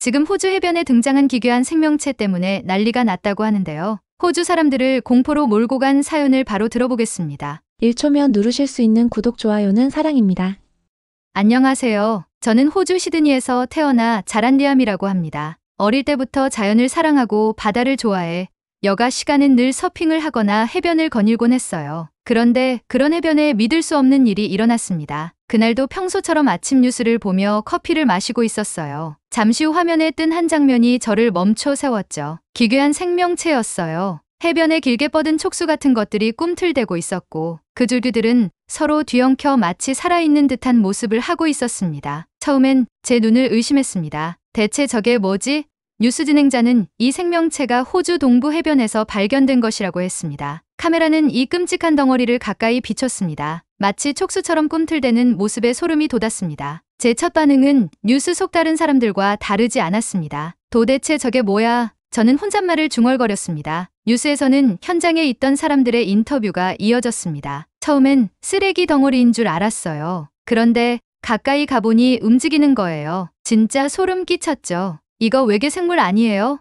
지금 호주 해변에 등장한 기괴한 생명체 때문에 난리가 났다고 하는데요. 호주 사람들을 공포로 몰고 간 사연을 바로 들어보겠습니다. 1초면 누르실 수 있는 구독, 좋아요는 사랑입니다. 안녕하세요. 저는 호주 시드니에서 태어나 자란 리암이라고 합니다. 어릴 때부터 자연을 사랑하고 바다를 좋아해 여가 시간엔 늘 서핑을 하거나 해변을 거닐곤 했어요. 그런데 그런 해변에 믿을 수 없는 일이 일어났습니다. 그날도 평소처럼 아침 뉴스를 보며 커피를 마시고 있었어요. 잠시 후 화면에 뜬 한 장면이 저를 멈춰 세웠죠. 기괴한 생명체였어요. 해변에 길게 뻗은 촉수 같은 것들이 꿈틀대고 있었고 그 줄기들은 서로 뒤엉켜 마치 살아있는 듯한 모습을 하고 있었습니다. 처음엔 제 눈을 의심했습니다. 대체 저게 뭐지? 뉴스 진행자는 이 생명체가 호주 동부 해변에서 발견된 것이라고 했습니다. 카메라는 이 끔찍한 덩어리를 가까이 비췄습니다. 마치 촉수처럼 꿈틀대는 모습에 소름이 돋았습니다. 제 첫 반응은 뉴스 속 다른 사람들과 다르지 않았습니다. 도대체 저게 뭐야? 저는 혼잣말을 중얼거렸습니다. 뉴스에서는 현장에 있던 사람들의 인터뷰가 이어졌습니다. 처음엔 쓰레기 덩어리인 줄 알았어요. 그런데 가까이 가보니 움직이는 거예요. 진짜 소름 끼쳤죠. 이거 외계 생물 아니에요?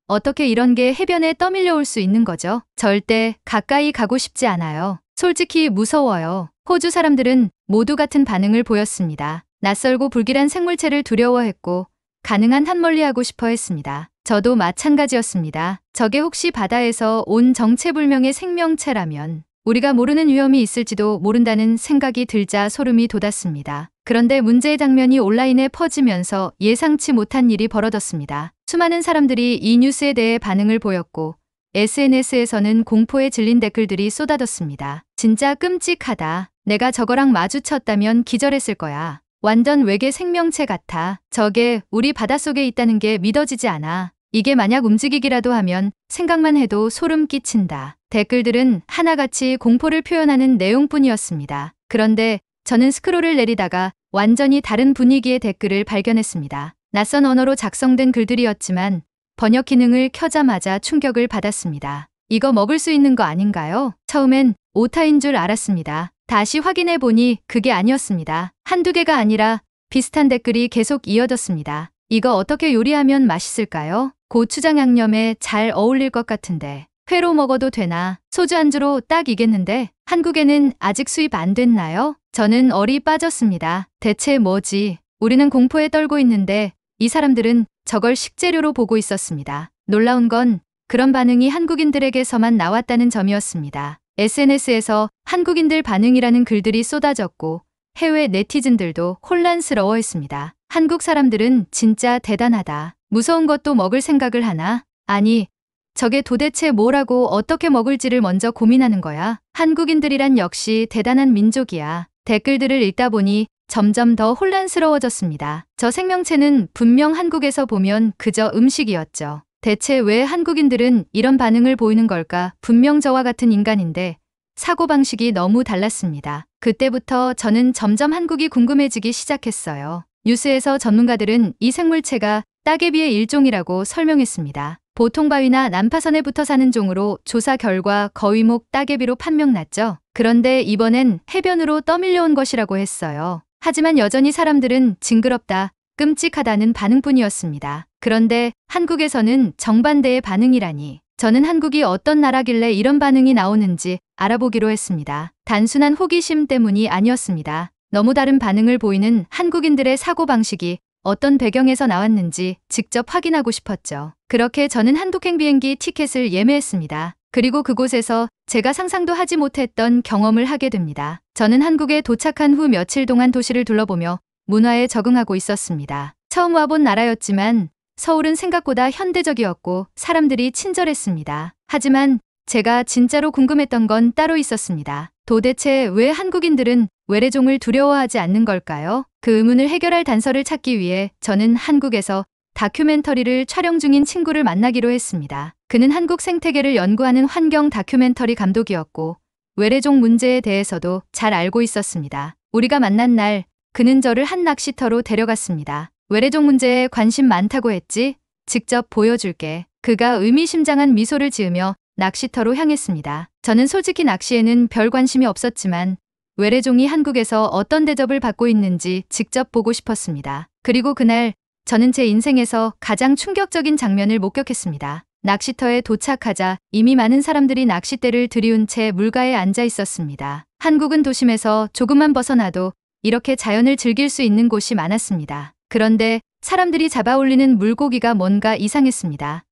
어떻게 이런 게 해변에 떠밀려올 수 있는 거죠? 절대 가까이 가고 싶지 않아요. 솔직히 무서워요. 호주 사람들은 모두 같은 반응을 보였습니다. 낯설고 불길한 생물체를 두려워했고 가능한 한 멀리하고 싶어 했습니다. 저도 마찬가지였습니다. 저게 혹시 바다에서 온 정체불명의 생명체라면 우리가 모르는 위험이 있을지도 모른다는 생각이 들자 소름이 돋았습니다. 그런데 문제의 장면이 온라인에 퍼지면서 예상치 못한 일이 벌어졌습니다. 수많은 사람들이 이 뉴스에 대해 반응을 보였고 SNS에서는 공포에 질린 댓글들이 쏟아졌습니다. 진짜 끔찍하다. 내가 저거랑 마주쳤다면 기절했을 거야. 완전 외계 생명체 같아. 저게 우리 바닷속에 있다는 게 믿어지지 않아. 이게 만약 움직이기라도 하면 생각만 해도 소름 끼친다. 댓글들은 하나같이 공포를 표현하는 내용뿐이었습니다. 그런데 저는 스크롤을 내리다가 완전히 다른 분위기의 댓글을 발견했습니다. 낯선 언어로 작성된 글들이었지만 번역 기능을 켜자마자 충격을 받았습니다. 이거 먹을 수 있는 거 아닌가요? 처음엔 오타인 줄 알았습니다. 다시 확인해 보니 그게 아니었습니다. 한두 개가 아니라 비슷한 댓글이 계속 이어졌습니다. 이거 어떻게 요리하면 맛있을까요? 고추장 양념에 잘 어울릴 것 같은데. 회로 먹어도 되나? 소주 안주로 딱 이겠는데? 한국에는 아직 수입 안 됐나요? 저는 얼이 빠졌습니다. 대체 뭐지? 우리는 공포에 떨고 있는데 이 사람들은 저걸 식재료로 보고 있었습니다. 놀라운 건 그런 반응이 한국인들에게서만 나왔다는 점이었습니다. SNS에서 한국인들 반응이라는 글들이 쏟아졌고 해외 네티즌들도 혼란스러워했습니다. 한국 사람들은 진짜 대단하다. 무서운 것도 먹을 생각을 하나? 아니, 저게 도대체 뭐라고 어떻게 먹을지를 먼저 고민하는 거야. 한국인들이란 역시 대단한 민족이야. 댓글들을 읽다 보니 점점 더 혼란스러워졌습니다. 저 생명체는 분명 한국에서 보면 그저 음식이었죠. 대체 왜 한국인들은 이런 반응을 보이는 걸까? 분명 저와 같은 인간인데 사고방식이 너무 달랐습니다. 그때부터 저는 점점 한국이 궁금해지기 시작했어요. 뉴스에서 전문가들은 이 생물체가 따개비의 일종이라고 설명했습니다. 보통 바위나 난파선에 붙어 사는 종으로 조사 결과 거위목 따개비로 판명났죠. 그런데 이번엔 해변으로 떠밀려온 것이라고 했어요. 하지만 여전히 사람들은 징그럽다, 끔찍하다는 반응뿐이었습니다. 그런데 한국에서는 정반대의 반응이라니. 저는 한국이 어떤 나라길래 이런 반응이 나오는지 알아보기로 했습니다. 단순한 호기심 때문이 아니었습니다. 너무 다른 반응을 보이는 한국인들의 사고방식이 어떤 배경에서 나왔는지 직접 확인하고 싶었죠. 그렇게 저는 한국행 비행기 티켓을 예매했습니다. 그리고 그곳에서 제가 상상도 하지 못했던 경험을 하게 됩니다. 저는 한국에 도착한 후 며칠 동안 도시를 둘러보며 문화에 적응하고 있었습니다. 처음 와본 나라였지만 서울은 생각보다 현대적이었고 사람들이 친절했습니다. 하지만 제가 진짜로 궁금했던 건 따로 있었습니다. 도대체 왜 한국인들은 외래종을 두려워하지 않는 걸까요? 그 의문을 해결할 단서를 찾기 위해 저는 한국에서 다큐멘터리를 촬영 중인 친구를 만나기로 했습니다. 그는 한국 생태계를 연구하는 환경 다큐멘터리 감독이었고 외래종 문제에 대해서도 잘 알고 있었습니다. 우리가 만난 날 그는 저를 한 낚시터로 데려갔습니다. 외래종 문제에 관심 많다고 했지? 직접 보여줄게. 그가 의미심장한 미소를 지으며 낚시터로 향했습니다. 저는 솔직히 낚시에는 별 관심이 없었지만 외래종이 한국에서 어떤 대접을 받고 있는지 직접 보고 싶었습니다. 그리고 그날 저는 제 인생에서 가장 충격적인 장면을 목격했습니다. 낚시터에 도착하자 이미 많은 사람들이 낚싯대를 들이운 채 물가에 앉아 있었습니다. 한국은 도심에서 조금만 벗어나도 이렇게 자연을 즐길 수 있는 곳이 많았습니다. 그런데 사람들이 잡아 올리는 물고기가 뭔가 이상했습니다.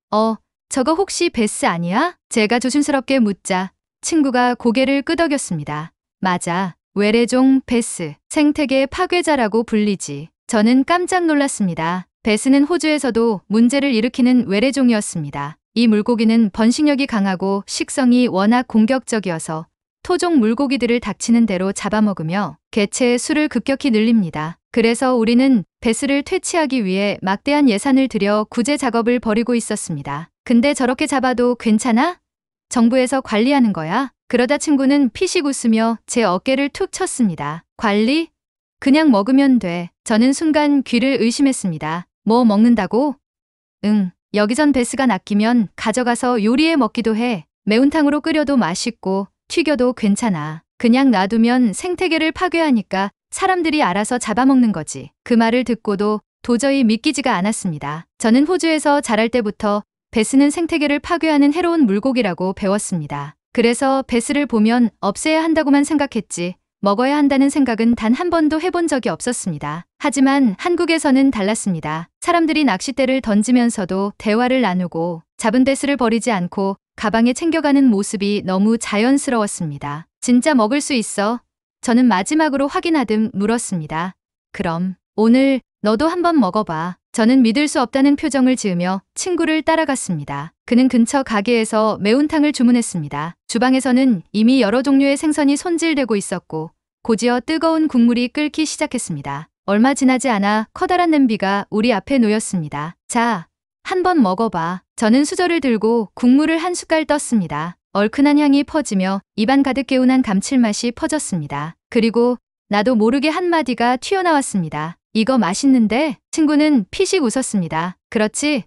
저거 혹시 베스 아니야? 제가 조심스럽게 묻자 친구가 고개를 끄덕였습니다. 맞아. 외래종 베스. 생태계 파괴자라고 불리지. 저는 깜짝 놀랐습니다. 베스는 호주에서도 문제를 일으키는 외래종이었습니다. 이 물고기는 번식력이 강하고 식성이 워낙 공격적이어서 토종 물고기들을 닥치는 대로 잡아먹으며 개체의 수를 급격히 늘립니다. 그래서 우리는 베스를 퇴치하기 위해 막대한 예산을 들여 구제 작업을 벌이고 있었습니다. 근데 저렇게 잡아도 괜찮아? 정부에서 관리하는 거야? 그러다 친구는 피식 웃으며 제 어깨를 툭 쳤습니다. 관리? 그냥 먹으면 돼. 저는 순간 귀를 의심했습니다. 뭐 먹는다고? 응. 여기선 베스가 낚이면 가져가서 요리해 먹기도 해. 매운탕으로 끓여도 맛있고 튀겨도 괜찮아. 그냥 놔두면 생태계를 파괴하니까 사람들이 알아서 잡아먹는 거지. 그 말을 듣고도 도저히 믿기지가 않았습니다. 저는 호주에서 자랄 때부터 베스는 생태계를 파괴하는 해로운 물고기라고 배웠습니다. 그래서 베스를 보면 없애야 한다고만 생각했지 먹어야 한다는 생각은 단 한 번도 해본 적이 없었습니다. 하지만 한국에서는 달랐습니다. 사람들이 낚싯대를 던지면서도 대화를 나누고 잡은 베스를 버리지 않고 가방에 챙겨가는 모습이 너무 자연스러웠습니다. 진짜 먹을 수 있어? 저는 마지막으로 확인하듯 물었습니다. 그럼 오늘 너도 한번 먹어봐. 저는 믿을 수 없다는 표정을 지으며 친구를 따라갔습니다. 그는 근처 가게에서 매운탕을 주문했습니다. 주방에서는 이미 여러 종류의 생선이 손질되고 있었고 곧이어 뜨거운 국물이 끓기 시작했습니다. 얼마 지나지 않아 커다란 냄비가 우리 앞에 놓였습니다. 자, 한번 먹어봐. 저는 수저를 들고 국물을 한 숟갈 떴습니다. 얼큰한 향이 퍼지며 입안 가득 개운한 감칠맛이 퍼졌습니다. 그리고 나도 모르게 한마디가 튀어나왔습니다. 이거 맛있는데? 친구는 피식 웃었습니다. 그렇지.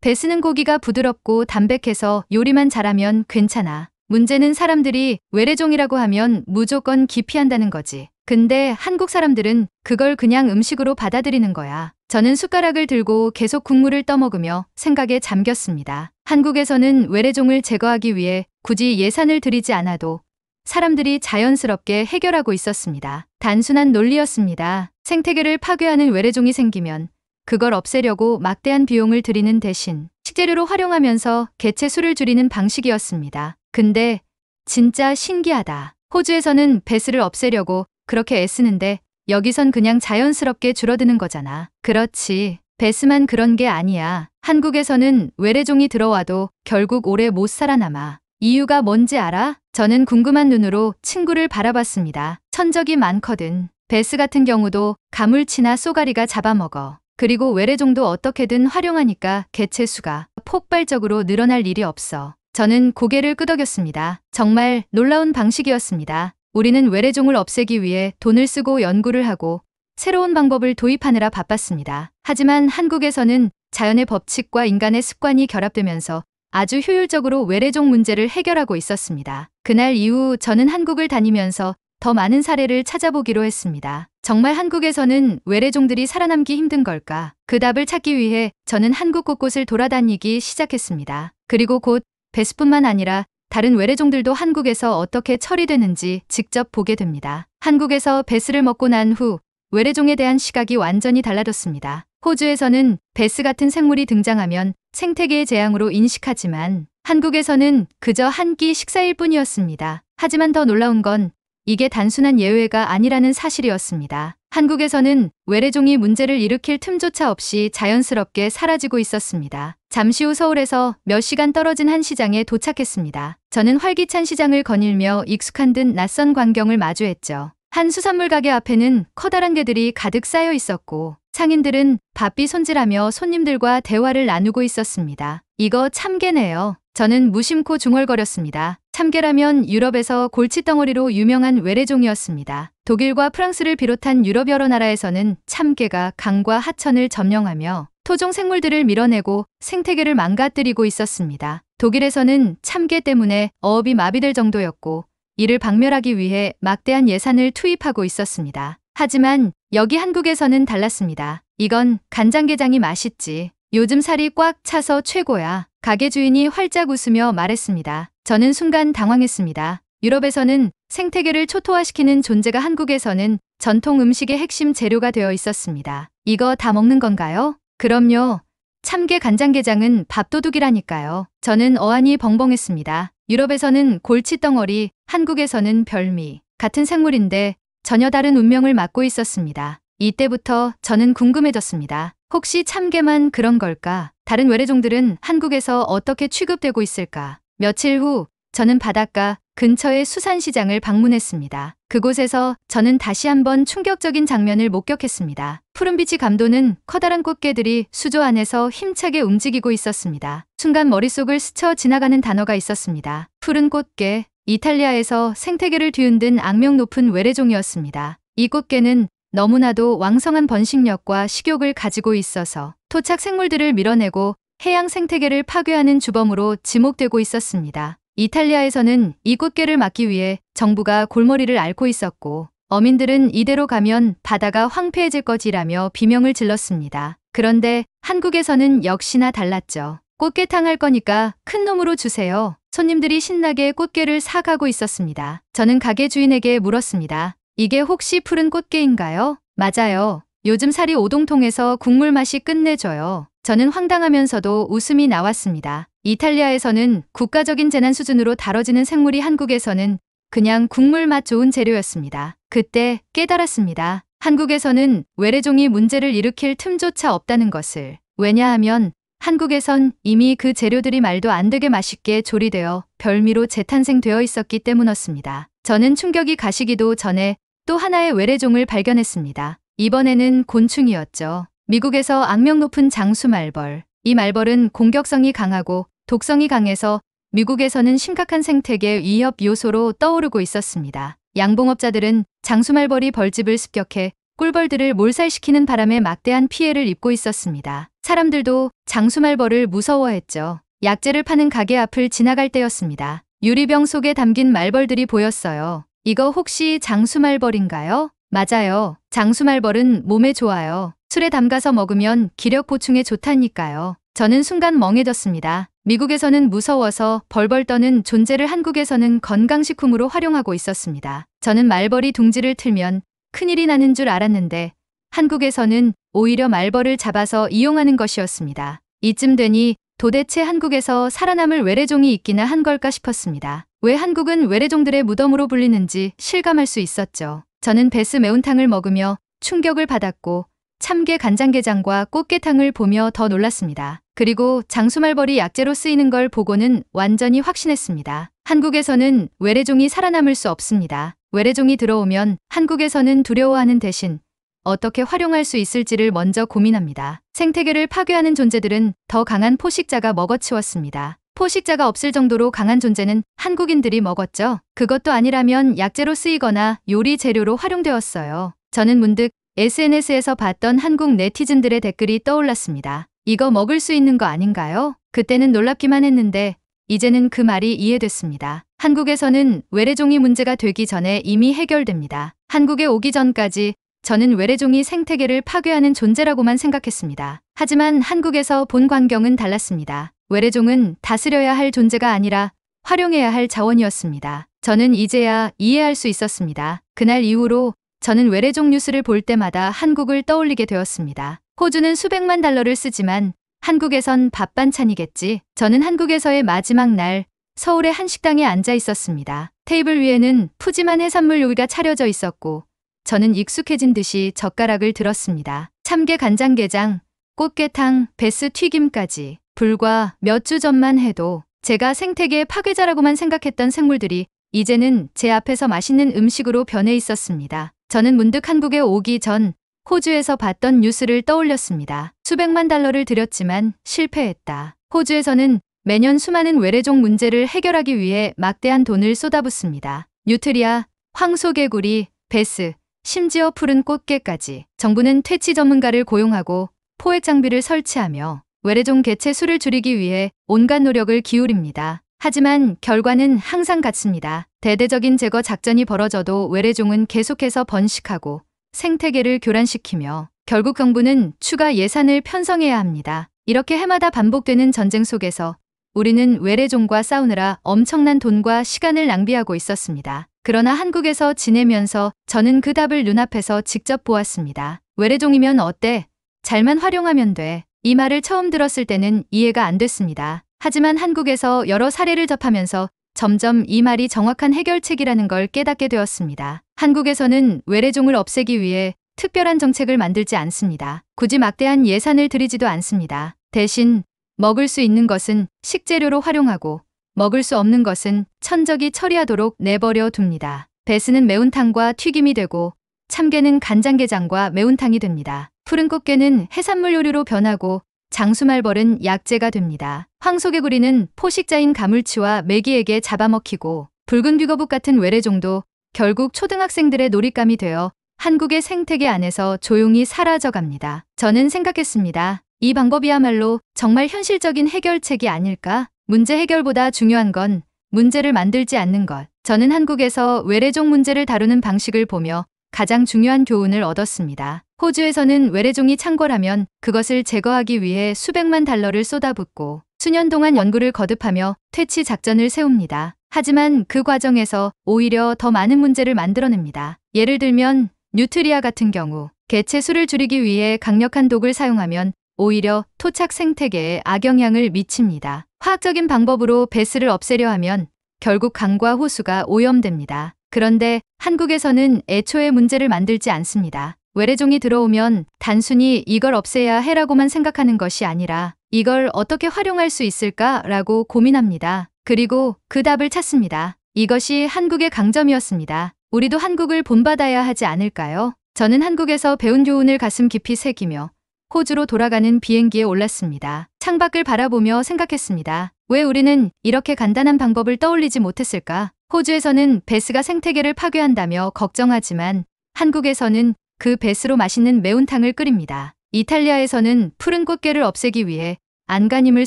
베스는 고기가 부드럽고 담백해서 요리만 잘하면 괜찮아. 문제는 사람들이 외래종이라고 하면 무조건 기피한다는 거지. 근데 한국 사람들은 그걸 그냥 음식으로 받아들이는 거야. 저는 숟가락을 들고 계속 국물을 떠먹으며 생각에 잠겼습니다. 한국에서는 외래종을 제거하기 위해 굳이 예산을 들이지 않아도 사람들이 자연스럽게 해결하고 있었습니다. 단순한 논리였습니다. 생태계를 파괴하는 외래종이 생기면 그걸 없애려고 막대한 비용을 들이는 대신 식재료로 활용하면서 개체 수를 줄이는 방식이었습니다. 근데 진짜 신기하다. 호주에서는 베스를 없애려고 그렇게 애쓰는데 여기선 그냥 자연스럽게 줄어드는 거잖아. 그렇지. 베스만 그런 게 아니야. 한국에서는 외래종이 들어와도 결국 오래 못 살아남아. 이유가 뭔지 알아? 저는 궁금한 눈으로 친구를 바라봤습니다. 천적이 많거든. 베스 같은 경우도 가물치나 쏘가리가 잡아먹어. 그리고 외래종도 어떻게든 활용하니까 개체 수가 폭발적으로 늘어날 일이 없어. 저는 고개를 끄덕였습니다. 정말 놀라운 방식이었습니다. 우리는 외래종을 없애기 위해 돈을 쓰고 연구를 하고 새로운 방법을 도입하느라 바빴습니다. 하지만 한국에서는 자연의 법칙과 인간의 습관이 결합되면서 아주 효율적으로 외래종 문제를 해결하고 있었습니다. 그날 이후 저는 한국을 다니면서 더 많은 사례를 찾아보기로 했습니다. 정말 한국에서는 외래종들이 살아남기 힘든 걸까? 그 답을 찾기 위해 저는 한국 곳곳을 돌아다니기 시작했습니다. 그리고 곧 베스뿐만 아니라 다른 외래종들도 한국에서 어떻게 처리되는지 직접 보게 됩니다. 한국에서 베스를 먹고 난 후 외래종에 대한 시각이 완전히 달라졌습니다. 호주에서는 베스 같은 생물이 등장하면 생태계의 재앙으로 인식하지만 한국에서는 그저 한 끼 식사일 뿐이었습니다. 하지만 더 놀라운 건 이게 단순한 예외가 아니라는 사실이었습니다. 한국에서는 외래종이 문제를 일으킬 틈조차 없이 자연스럽게 사라지고 있었습니다. 잠시 후 서울에서 몇 시간 떨어진 한 시장에 도착했습니다. 저는 활기찬 시장을 거닐며 익숙한 듯 낯선 광경을 마주했죠. 한 수산물 가게 앞에는 커다란 개들이 가득 쌓여 있었고 상인들은 바삐 손질하며 손님들과 대화를 나누고 있었습니다. 이거 참개네요. 저는 무심코 중얼거렸습니다. 참개라면 유럽에서 골칫덩어리로 유명한 외래종이었습니다. 독일과 프랑스를 비롯한 유럽 여러 나라에서는 참개가 강과 하천을 점령하며 토종 생물들을 밀어내고 생태계를 망가뜨리고 있었습니다. 독일에서는 참개 때문에 어업이 마비될 정도였고 이를 박멸하기 위해 막대한 예산을 투입하고 있었습니다. 하지만 여기 한국에서는 달랐습니다. 이건 간장게장이 맛있지. 요즘 살이 꽉 차서 최고야. 가게 주인이 활짝 웃으며 말했습니다. 저는 순간 당황했습니다. 유럽에서는 생태계를 초토화시키는 존재가 한국에서는 전통 음식의 핵심 재료가 되어 있었습니다. 이거 다 먹는 건가요? 그럼요. 참게 간장게장은 밥도둑이라니까요. 저는 어안이 벙벙했습니다. 유럽에서는 골칫덩어리, 한국에서는 별미. 같은 생물인데 전혀 다른 운명을 맞고 있었습니다. 이때부터 저는 궁금해졌습니다. 혹시 참게만 그런 걸까? 다른 외래종들은 한국에서 어떻게 취급되고 있을까? 며칠 후 저는 바닷가 근처의 수산시장을 방문했습니다. 그곳에서 저는 다시 한번 충격적인 장면을 목격했습니다. 푸른빛이 감도는 커다란 꽃게들이 수조 안에서 힘차게 움직이고 있었습니다. 순간 머릿속을 스쳐 지나가는 단어가 있었습니다. 푸른 꽃게, 이탈리아에서 생태계를 뒤흔든 악명 높은 외래종이었습니다. 이 꽃게는 너무나도 왕성한 번식력과 식욕을 가지고 있어서 토착 생물들을 밀어내고 해양 생태계를 파괴하는 주범으로 지목되고 있었습니다. 이탈리아에서는 이 꽃게를 막기 위해 정부가 골머리를 앓고 있었고 어민들은 이대로 가면 바다가 황폐해질 것이라며 비명을 질렀습니다. 그런데 한국에서는 역시나 달랐죠. 꽃게탕 할 거니까 큰 놈으로 주세요. 손님들이 신나게 꽃게를 사가고 있었습니다. 저는 가게 주인에게 물었습니다. 이게 혹시 푸른 꽃게인가요? 맞아요. 요즘 살이 오동통해서 국물 맛이 끝내줘요. 저는 황당하면서도 웃음이 나왔습니다. 이탈리아에서는 국가적인 재난 수준으로 다뤄지는 생물이 한국에서는 그냥 국물 맛 좋은 재료였습니다. 그때 깨달았습니다. 한국에서는 외래종이 문제를 일으킬 틈조차 없다는 것을. 왜냐하면 한국에선 이미 그 재료들이 말도 안 되게 맛있게 조리되어 별미로 재탄생되어 있었기 때문이었습니다. 저는 충격이 가시기도 전에 또 하나의 외래종을 발견했습니다. 이번에는 곤충이었죠. 미국에서 악명 높은 장수말벌. 이 말벌은 공격성이 강하고 독성이 강해서 미국에서는 심각한 생태계 위협 요소로 떠오르고 있었습니다. 양봉업자들은 장수말벌이 벌집을 습격해 꿀벌들을 몰살시키는 바람에 막대한 피해를 입고 있었습니다. 사람들도 장수말벌을 무서워했죠. 약재를 파는 가게 앞을 지나갈 때였습니다. 유리병 속에 담긴 말벌들이 보였어요. 이거 혹시 장수말벌인가요? 맞아요. 장수말벌은 몸에 좋아요. 술에 담가서 먹으면 기력 보충에 좋다니까요. 저는 순간 멍해졌습니다. 미국에서는 무서워서 벌벌 떠는 존재를 한국에서는 건강식품으로 활용하고 있었습니다. 저는 말벌이 둥지를 틀면 큰일이 나는 줄 알았는데 한국에서는 오히려 말벌을 잡아서 이용하는 것이었습니다. 이쯤 되니 도대체 한국에서 살아남을 외래종이 있기나 한 걸까 싶었습니다. 왜 한국은 외래종들의 무덤으로 불리는지 실감할 수 있었죠. 저는 베스 매운탕을 먹으며 충격을 받았고 참게 간장게장과 꽃게탕을 보며 더 놀랐습니다. 그리고 장수말벌이 약재로 쓰이는 걸 보고는 완전히 확신했습니다. 한국에서는 외래종이 살아남을 수 없습니다. 외래종이 들어오면 한국에서는 두려워하는 대신 어떻게 활용할 수 있을지를 먼저 고민합니다. 생태계를 파괴하는 존재들은 더 강한 포식자가 먹어치웠습니다. 포식자가 없을 정도로 강한 존재는 한국인들이 먹었죠. 그것도 아니라면 약재로 쓰이거나 요리 재료로 활용되었어요. 저는 문득 SNS에서 봤던 한국 네티즌들의 댓글이 떠올랐습니다. 이거 먹을 수 있는 거 아닌가요? 그때는 놀랍기만 했는데 이제는 그 말이 이해됐습니다. 한국에서는 외래종이 문제가 되기 전에 이미 해결됩니다. 한국에 오기 전까지 저는 외래종이 생태계를 파괴하는 존재라고만 생각했습니다. 하지만 한국에서 본 광경은 달랐습니다. 외래종은 다스려야 할 존재가 아니라 활용해야 할 자원이었습니다. 저는 이제야 이해할 수 있었습니다. 그날 이후로 저는 외래종 뉴스를 볼 때마다 한국을 떠올리게 되었습니다. 호주는 수백만 달러를 쓰지만 한국에선 밥 반찬이겠지. 저는 한국에서의 마지막 날 서울의 한 식당에 앉아 있었습니다. 테이블 위에는 푸짐한 해산물 요리가 차려져 있었고 저는 익숙해진 듯이 젓가락을 들었습니다. 참게 간장게장, 꽃게탕, 베스 튀김까지. 불과 몇 주 전만 해도 제가 생태계 파괴자라고만 생각했던 생물들이 이제는 제 앞에서 맛있는 음식으로 변해 있었습니다. 저는 문득 한국에 오기 전 호주에서 봤던 뉴스를 떠올렸습니다. 수백만 달러를 들였지만 실패했다. 호주에서는 매년 수많은 외래종 문제를 해결하기 위해 막대한 돈을 쏟아붓습니다. 뉴트리아, 황소개구리, 베스, 심지어 푸른 꽃게까지. 정부는 퇴치 전문가를 고용하고 포획 장비를 설치하며 외래종 개체 수를 줄이기 위해 온갖 노력을 기울입니다. 하지만 결과는 항상 같습니다. 대대적인 제거 작전이 벌어져도 외래종은 계속해서 번식하고 생태계를 교란시키며 결국 정부는 추가 예산을 편성해야 합니다. 이렇게 해마다 반복되는 전쟁 속에서 우리는 외래종과 싸우느라 엄청난 돈과 시간을 낭비하고 있었습니다. 그러나 한국에서 지내면서 저는 그 답을 눈앞에서 직접 보았습니다. 외래종이면 어때? 잘만 활용하면 돼. 이 말을 처음 들었을 때는 이해가 안 됐습니다. 하지만 한국에서 여러 사례를 접하면서 점점 이 말이 정확한 해결책이라는 걸 깨닫게 되었습니다. 한국에서는 외래종을 없애기 위해 특별한 정책을 만들지 않습니다. 굳이 막대한 예산을 들이지도 않습니다. 대신 먹을 수 있는 것은 식재료로 활용하고 먹을 수 없는 것은 천적이 처리하도록 내버려 둡니다. 배스는 매운탕과 튀김이 되고 참게는 간장게장과 매운탕이 됩니다. 푸른 꽃게는 해산물 요리로 변하고 장수말벌은 약재가 됩니다. 황소개구리는 포식자인 가물치와 메기에게 잡아먹히고 붉은 귀거북 같은 외래종도 결국 초등학생들의 놀잇감이 되어 한국의 생태계 안에서 조용히 사라져갑니다. 저는 생각했습니다. 이 방법이야말로 정말 현실적인 해결책이 아닐까? 문제 해결보다 중요한 건 문제를 만들지 않는 것. 저는 한국에서 외래종 문제를 다루는 방식을 보며 가장 중요한 교훈을 얻었습니다. 호주에서는 외래종이 창궐하면 그것을 제거하기 위해 수백만 달러를 쏟아붓고 수년 동안 연구를 거듭하며 퇴치 작전을 세웁니다. 하지만 그 과정에서 오히려 더 많은 문제를 만들어냅니다. 예를 들면 뉴트리아 같은 경우 개체 수를 줄이기 위해 강력한 독을 사용하면 오히려 토착 생태계에 악영향을 미칩니다. 화학적인 방법으로 배스를 없애려 하면 결국 강과 호수가 오염됩니다. 그런데 한국에서는 애초에 문제를 만들지 않습니다. 외래종이 들어오면 단순히 이걸 없애야 해라고만 생각하는 것이 아니라 이걸 어떻게 활용할 수 있을까라고 고민합니다. 그리고 그 답을 찾습니다. 이것이 한국의 강점이었습니다. 우리도 한국을 본받아야 하지 않을까요? 저는 한국에서 배운 교훈을 가슴 깊이 새기며 호주로 돌아가는 비행기에 올랐습니다. 창밖을 바라보며 생각했습니다. 왜 우리는 이렇게 간단한 방법을 떠올리지 못했을까? 호주에서는 배스가 생태계를 파괴한다며 걱정하지만 한국에서는 그 배스로 맛있는 매운탕을 끓입니다. 이탈리아에서는 푸른 꽃게를 없애기 위해 안간힘을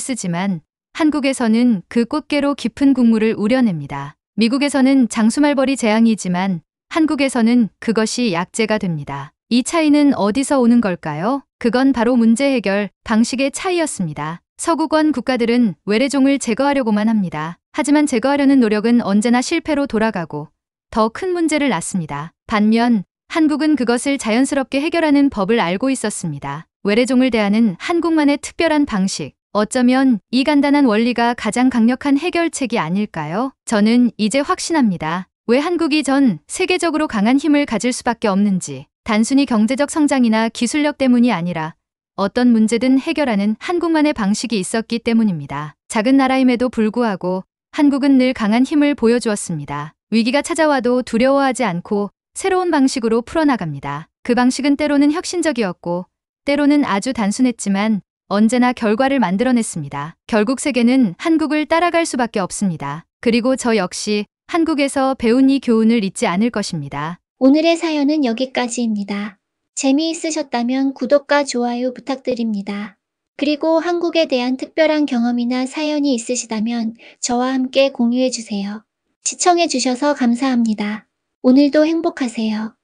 쓰지만 한국에서는 그 꽃게로 깊은 국물을 우려냅니다. 미국에서는 장수말벌이 재앙이지만 한국에서는 그것이 약재가 됩니다. 이 차이는 어디서 오는 걸까요? 그건 바로 문제 해결 방식의 차이였습니다. 서구권 국가들은 외래종을 제거하려고만 합니다. 하지만 제거하려는 노력은 언제나 실패로 돌아가고 더 큰 문제를 낳습니다. 반면 한국은 그것을 자연스럽게 해결하는 법을 알고 있었습니다. 외래종을 대하는 한국만의 특별한 방식. 어쩌면 이 간단한 원리가 가장 강력한 해결책이 아닐까요? 저는 이제 확신합니다. 왜 한국이 전 세계적으로 강한 힘을 가질 수밖에 없는지. 단순히 경제적 성장이나 기술력 때문이 아니라 어떤 문제든 해결하는 한국만의 방식이 있었기 때문입니다. 작은 나라임에도 불구하고 한국은 늘 강한 힘을 보여주었습니다. 위기가 찾아와도 두려워하지 않고 새로운 방식으로 풀어나갑니다. 그 방식은 때로는 혁신적이었고 때로는 아주 단순했지만 언제나 결과를 만들어냈습니다. 결국 세계는 한국을 따라갈 수밖에 없습니다. 그리고 저 역시 한국에서 배운 이 교훈을 잊지 않을 것입니다. 오늘의 사연은 여기까지입니다. 재미있으셨다면 구독과 좋아요 부탁드립니다. 그리고 한국에 대한 특별한 경험이나 사연이 있으시다면 저와 함께 공유해주세요. 시청해주셔서 감사합니다. 오늘도 행복하세요.